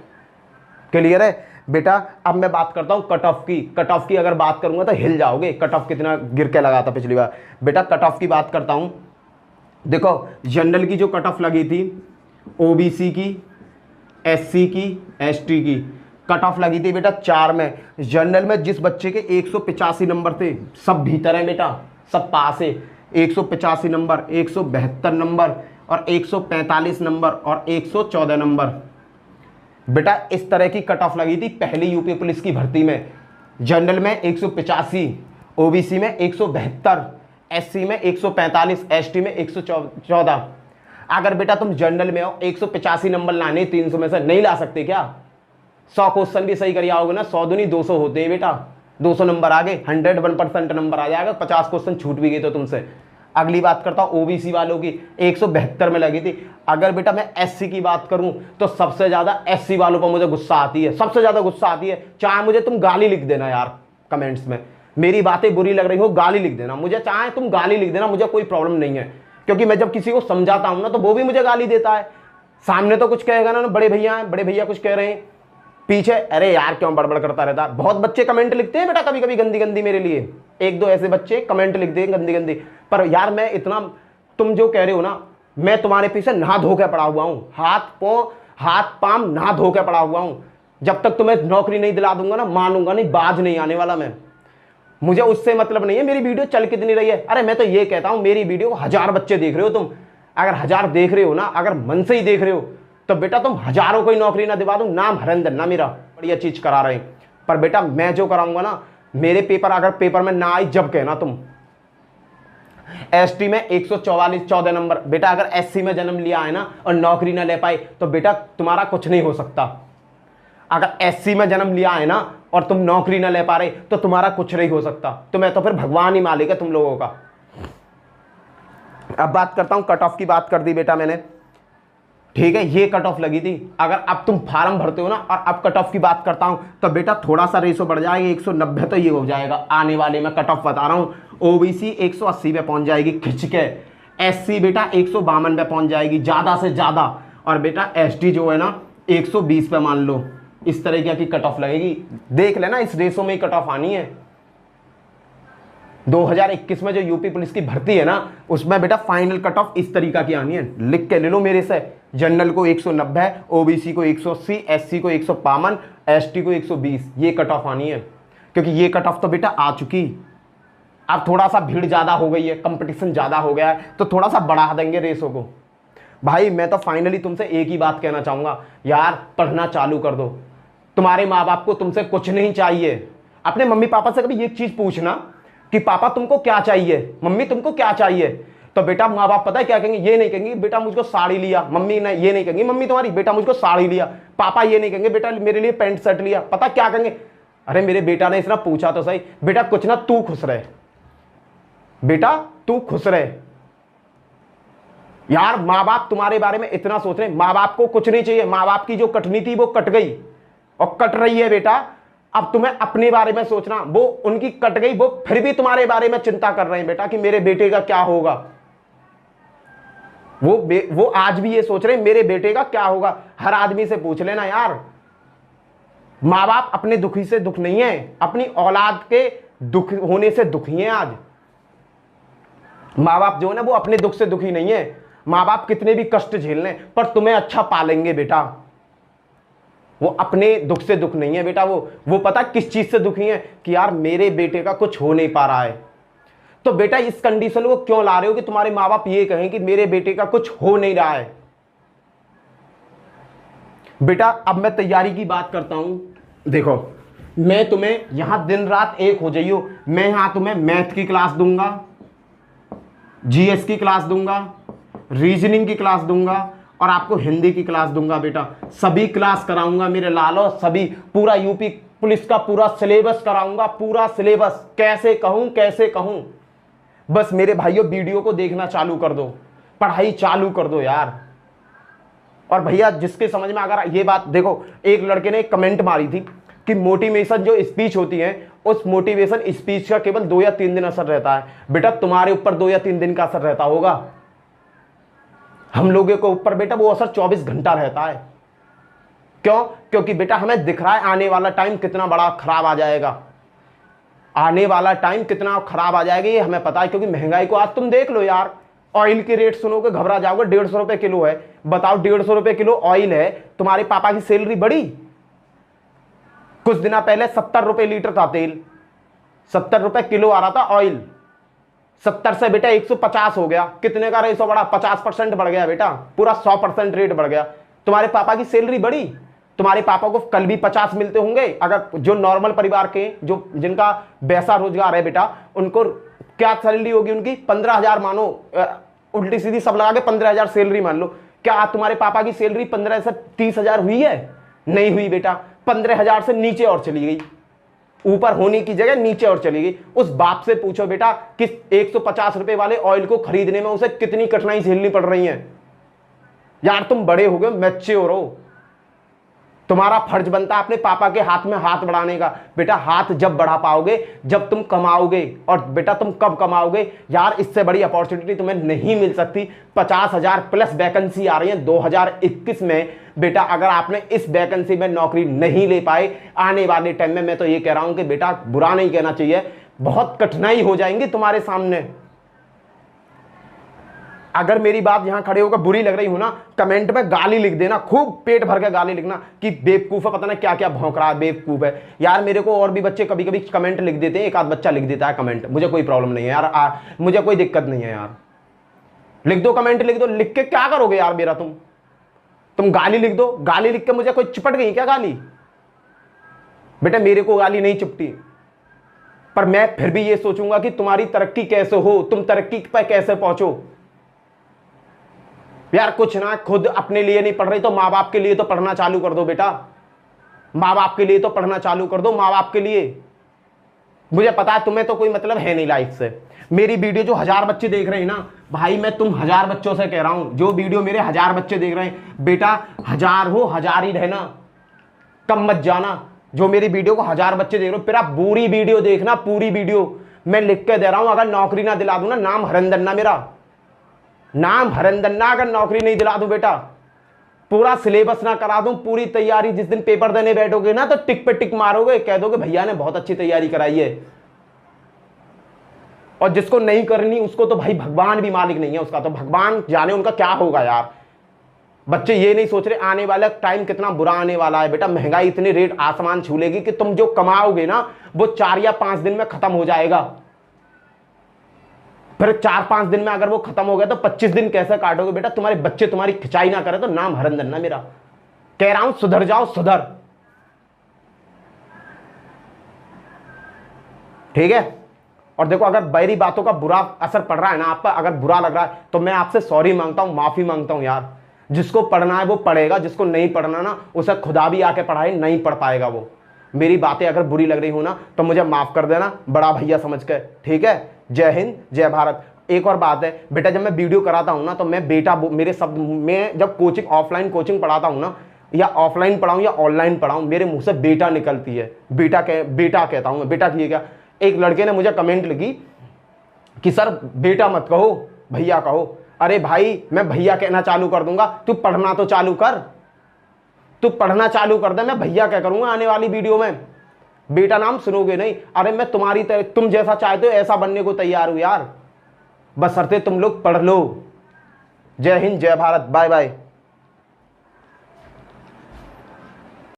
क्लियर है बेटा? अब मैं बात करता हूँ कट ऑफ की। कट ऑफ की अगर बात करूंगा तो हिल जाओगे, कट ऑफ कितना गिर के लगा था पिछली बार। बेटा कट ऑफ की बात करता हूँ, देखो जनरल की जो कट ऑफ लगी थी, OBC की, SC की, ST की कट ऑफ लगी थी बेटा 4 में। जनरल में जिस बच्चे के 185 नंबर थे, सब भीतर है बेटा, सब पास है। 185 नंबर, 172 नंबर और 145 नंबर और 114 नंबर। बेटा इस तरह की कट ऑफ लगी थी पहली यूपी पुलिस की भर्ती में। जनरल में 185, OBC में 172, SC में 145, ST में 114। अगर बेटा तुम जनरल में हो, 185 नंबर लाने 300 में से, नहीं ला सकते क्या? 100 क्वेश्चन भी सही कर आओगे ना, 100 दूनी 200 होते हैं बेटा, 200 नंबर आ गए, 101% नंबर आ जाएगा। 50 क्वेश्चन छूट भी गए तो तुमसे। अगली बात करता हूँ OBC वालों की, 172 में लगी थी। अगर बेटा मैं SC की बात करूं तो सबसे ज्यादा SC वालों पर मुझे गुस्सा आती है, सबसे ज्यादा गुस्सा आती है। चाहे मुझे तुम गाली लिख देना यार कमेंट्स में, मेरी बातें बुरी लग रही हो गाली लिख देना मुझे, चाहे तुम गाली लिख देना, मुझे कोई प्रॉब्लम नहीं है। क्योंकि मैं जब किसी को समझाता हूं ना तो वो भी मुझे गाली देता है। सामने तो कुछ कहेगा ना, बड़े भैया हैं, बड़े भैया कुछ कह रहे हैं, पीछे अरे यार क्यों बड़बड़ करता रहता है। बहुत बच्चे कमेंट लिखते हैं बेटा कभी कभी गंदी गंदी मेरे लिए, 1-2 ऐसे बच्चे कमेंट लिख देंगे गंदी गंदी। पर यार मैं इतना, तुम जो कह रहे हो ना, मैं तुम्हारे पीछे नहा धो के पड़ा हुआ हूं, हाथ पाम नहा धो के पड़ा हुआ हूं। जब तक तुम्हें नौकरी नहीं दिला दूंगा ना, मानूंगा नहीं, बाज नहीं आने वाला मैं। मुझे उससे मतलब नहीं है मेरी वीडियो चल कितनी रही है। अरे मैं तो ये कहता हूं, मेरी वीडियो 1000 बच्चे देख रहे हो तुम, अगर 1000 देख रहे हो ना, अगर मन से ही देख रहे हो तो बेटा तुम हजारों को ही नौकरी ना दिवा दूं। नाम हरेंद्र ना मेरा, बढ़िया चीज करा रहे हैं। पर बेटा मैं जो कराऊंगा ना, मेरे पेपर अगर पेपर में ना आई जब कहना तुम। ST में 144 नंबर, बेटा अगर SC में जन्म लिया है ना और नौकरी ना ले पाए तो बेटा तुम्हारा कुछ नहीं हो सकता। अगर SC में जन्म लिया है ना और तुम नौकरी ना ले पा रहे तो तुम्हारा कुछ नहीं हो सकता। तो मैं तो फिर भगवान ही मालिक है तुम लोगों का। अब बात करता हूं, कट ऑफ की बात कर दी बेटा मैंने, ठीक है, ये कट ऑफ लगी थी। अगर अब तुम फार्म भरते हो ना और अब कट ऑफ की बात करता हूं तो बेटा थोड़ा सा रेशो बढ़ जाएगा, 190 तो ये हो जाएगा आने वाले में, कट ऑफ बता रहा हूं। OBC 180 पे पहुंच जाएगी खिंच के, SC बेटा 152 पे पहुंच जाएगी ज्यादा से ज्यादा, और बेटा एसटी जो है ना 120 पे मान लो, इस तरह की कट ऑफ लगेगी। देख लेना, इस रेशो में ही कट ऑफ आनी है। 2021 में जो यूपी पुलिस की भर्ती है ना, उसमें बेटा फाइनल कट ऑफ इस तरीका की आनी है। लिख के ले लो मेरे से, जनरल को 190, ओबीसी को 180, एससी को 152, एसटी को 120, ये कट ऑफ आनी है। क्योंकि ये कट ऑफ तो बेटा आ चुकी, अब थोड़ा सा भीड़ ज़्यादा हो गई है, कंपटीशन ज़्यादा हो गया है, तो थोड़ा सा बढ़ा देंगे रेसों को। भाई मैं तो फाइनली तुमसे एक ही बात कहना चाहूँगा, यार पढ़ना चालू कर दो। तुम्हारे माँ बाप को तुमसे कुछ नहीं चाहिए। अपने मम्मी पापा से कभी ये चीज़ पूछना कि पापा तुमको क्या चाहिए, मम्मी तुमको क्या चाहिए, तो बेटा माँ बाप पता है क्या कहेंगे? ये नहीं कहेंगे बेटा मुझको साड़ी लिया, मम्मी ने ये नहीं कहेंगे मम्मी तुम्हारी बेटा मुझको साड़ी लिया, पापा ये नहीं कहेंगे बेटा मेरे लिए पैंट शर्ट लिया। पता क्या कहेंगे? अरे मेरे बेटा ने इतना पूछा तो सही, बेटा कुछ ना तू खुश रहे, बेटा तू खुश रहे। यार माँ बाप तुम्हारे बारे में इतना सोच रहे, माँ बाप को कुछ नहीं चाहिए। माँ बाप की जो कटनी थी वो कट गई और कट रही है बेटा। अब तुम्हें अपने बारे में सोचना, वो उनकी कट गई, वो फिर भी तुम्हारे बारे में चिंता कर रहे हैं बेटा कि मेरे बेटे का क्या होगा। वो आज भी ये सोच रहे हैं मेरे बेटे का क्या होगा। हर आदमी से पूछ लेना यार, माँ बाप अपने दुखी से दुख नहीं है, अपनी औलाद के दुख होने से दुखी हैं। आज माँ बाप जो है ना वो अपने दुख से दुखी नहीं है। माँ बाप कितने भी कष्ट झेल लें पर तुम्हें अच्छा पालेंगे बेटा। वो अपने दुख से दुख नहीं है बेटा, वो पता किस चीज से दुखी है कि यार मेरे बेटे का कुछ हो नहीं पा रहा है। तो बेटा इस कंडीशन को क्यों ला रहे हो कि तुम्हारे माँ बाप ये कहें कि मेरे बेटे का कुछ हो नहीं रहा है। बेटा अब मैं तैयारी की बात करता हूं। देखो मैं तुम्हें यहां दिन रात एक हो जाइयो, मैं यहां तुम्हें मैथ की क्लास दूंगा, जीएस की क्लास दूंगा, रीजनिंग की क्लास दूंगा और आपको हिंदी की क्लास दूंगा। बेटा सभी क्लास कराऊंगा मेरे लालो, सभी पूरा यूपी पुलिस का पूरा सिलेबस कराऊंगा, पूरा सिलेबस। कैसे कहूं बस मेरे भाइयों वीडियो को देखना चालू कर दो, पढ़ाई चालू कर दो यार। और भैया जिसके समझ में अगर ये बात, देखो एक लड़के ने एक कमेंट मारी थी कि मोटिवेशन जो स्पीच होती है उस मोटिवेशन स्पीच का केवल 2 या 3 दिन असर रहता है। बेटा तुम्हारे ऊपर 2 या 3 दिन का असर रहता होगा, हम लोगों के ऊपर बेटा वो असर 24 घंटा रहता है। क्यों? क्योंकि बेटा हमें दिख रहा है आने वाला टाइम कितना बड़ा खराब आ जाएगा, आने वाला टाइम कितना खराब आ जाएगा ये हमें पता है। क्योंकि महंगाई को आज तुम देख लो यार, ऑयल के रेट सुनोगे घबरा जाओगे। 150 रुपए किलो है, बताओ 150 रुपए किलो ऑयल है। तुम्हारे पापा की सैलरी बढ़ी? कुछ दिन पहले 70 रुपए लीटर था तेल, 70 रुपए किलो आ रहा था ऑयल, 70 से बेटा 150 हो गया। कितने का रेशो बढ़ा? 50% बढ़ गया बेटा, पूरा 100% रेट बढ़ गया। तुम्हारे पापा की सैलरी बढ़ी? तुम्हारे पापा को कल भी 50 मिलते होंगे। अगर जो नॉर्मल परिवार के जो जिनका वैसा रोजगार है बेटा, उनको क्या सैलरी होगी उनकी? 15,000 मानो, उल्टी सीधी सब लगा के 15,000 सैलरी मान लो। क्या तुम्हारे पापा की सैलरी 15 से 30,000 हुई है? नहीं हुई बेटा, 15,000 से नीचे और चली गई, ऊपर होने की जगह नीचे और चली गई। उस बाप से पूछो बेटा कि 150 रुपए वाले ऑयल को खरीदने में उसे कितनी कठिनाई झेलनी पड़ रही है। यार तुम बड़े हो गए, मैच्योर हो, तुम्हारा फर्ज बनता है अपने पापा के हाथ में हाथ बढ़ाने का। बेटा हाथ जब बढ़ा पाओगे जब तुम कमाओगे, और बेटा तुम कब कमाओगे यार, इससे बड़ी अपॉर्चुनिटी तुम्हें नहीं मिल सकती। 50,000 प्लस वैकेंसी आ रही है 2021 में। बेटा अगर आपने इस वैकेंसी में नौकरी नहीं ले पाए आने वाले टाइम में, मैं तो ये कह रहा हूं कि बेटा बुरा नहीं कहना चाहिए, बहुत कठिनाई हो जाएंगी तुम्हारे सामने। अगर मेरी बात यहां खड़े होकर बुरी लग रही हो ना, कमेंट में गाली लिख देना, खूब पेट भर के गाली लिखना कि बेवकूफ है, पता नहीं क्या क्या भौंक रहा है, बेवकूफ है। यार मेरे को और भी बच्चे कभी कभी कमेंट लिख देते हैं, एक आध बच्चा लिख देता है कमेंट, मुझे कोई प्रॉब्लम नहीं है यार, मुझे कोई दिक्कत नहीं है यार। लिख दो, कमेंट लिख दो, लिख के क्या करोगे यार मेरा? तुम गाली लिख दो, गाली लिख के मुझे कोई चिपट गई क्या गाली? बेटा मेरे को गाली नहीं चिपटी, पर मैं फिर भी ये सोचूंगा कि तुम्हारी तरक्की कैसे हो, तुम तरक्की पर कैसे पहुंचो। यार कुछ ना, खुद अपने लिए नहीं पढ़ रही तो माँ बाप के लिए तो पढ़ना चालू कर दो बेटा, माँ बाप के लिए तो पढ़ना चालू कर दो, माँ बाप के लिए। मुझे पता है तुम्हें तो कोई मतलब है नहीं लाइफ से। मेरी वीडियो जो 1000 बच्चे देख रहे हैं ना भाई, मैं तुम 1000 बच्चों से कह रहा हूं, जो वीडियो मेरे 1000 बच्चे देख रहे हैं बेटा, 1000 हो 1000 ही रहना, कम मत जाना। जो मेरी वीडियो को 1000 बच्चे देख रहे हो, फिर आप पूरी वीडियो देखना, पूरी वीडियो मैं लिख के दे रहा हूं। अगर नौकरी ना दिला दूं ना, नाम हरिंदर ना, मेरा नाम हरिंदर ना, अगर नौकरी नहीं दिला दूं बेटा, पूरा सिलेबस ना करा दूं, पूरी तैयारी जिस दिन पेपर देने बैठोगे ना तो टिक पे टिक मारोगे, कह दोगे भैया ने बहुत अच्छी तैयारी कराई है। और जिसको नहीं करनी उसको तो भाई भगवान भी मालिक नहीं है, उसका तो भगवान जाने उनका क्या होगा यार। बच्चे ये नहीं सोच रहे आने वाला टाइम कितना बुरा आने वाला है। बेटा महंगाई इतनी रेट आसमान छू लेगी कि तुम जो कमाओगे ना वो 4 या 5 दिन में खत्म हो जाएगा। फिर 4-5 दिन में अगर वो खत्म हो गया तो 25 दिन कैसे काटोगे। बेटा तुम्हारे बच्चे तुम्हारी खिंचाई ना करे तो नाम हरंदन ना मेरा। कह रहा हूं सुधर जाओ, सुधर। ठीक है। और देखो अगर मेरी बातों का बुरा असर पड़ रहा है ना आप पर, अगर बुरा लग रहा है तो मैं आपसे सॉरी मांगता हूं, माफी मांगता हूं यार। जिसको पढ़ना है वो पढ़ेगा, जिसको नहीं पढ़ना ना उसे खुदा भी आके पढ़ाए, नहीं पढ़ पाएगा वो। मेरी बातें अगर बुरी लग रही हो ना तो मुझे माफ कर देना बड़ा भैया समझ के, ठीक है। जय हिंद जय भारत। एक और बात है बेटा, जब मैं वीडियो कराता हूं ना तो मैं बेटा मेरे शब्द में जब कोचिंग ऑफलाइन कोचिंग पढ़ाता हूं ना, या ऑफलाइन पढ़ाऊं या ऑनलाइन पढ़ाऊं, मेरे मुंह से बेटा निकलती है। बेटा कहता हूं मैं, बेटा ठीक है। एक लड़के ने मुझे कमेंट लिखी कि सर बेटा मत कहो भैया कहो। अरे भाई मैं भैया कहना चालू कर दूंगा, तू पढ़ना तो चालू कर, तू पढ़ना चालू कर दे, मैं भैया क्या करूंगा आने वाली वीडियो में। बेटा नाम सुनोगे नहीं। अरे मैं तुम्हारी तरह, तुम जैसा चाहते हो ऐसा बनने को तैयार हूं यार, बशर्ते तुम लोग पढ़ लो। जय हिंद जय भारत, बाय बाय।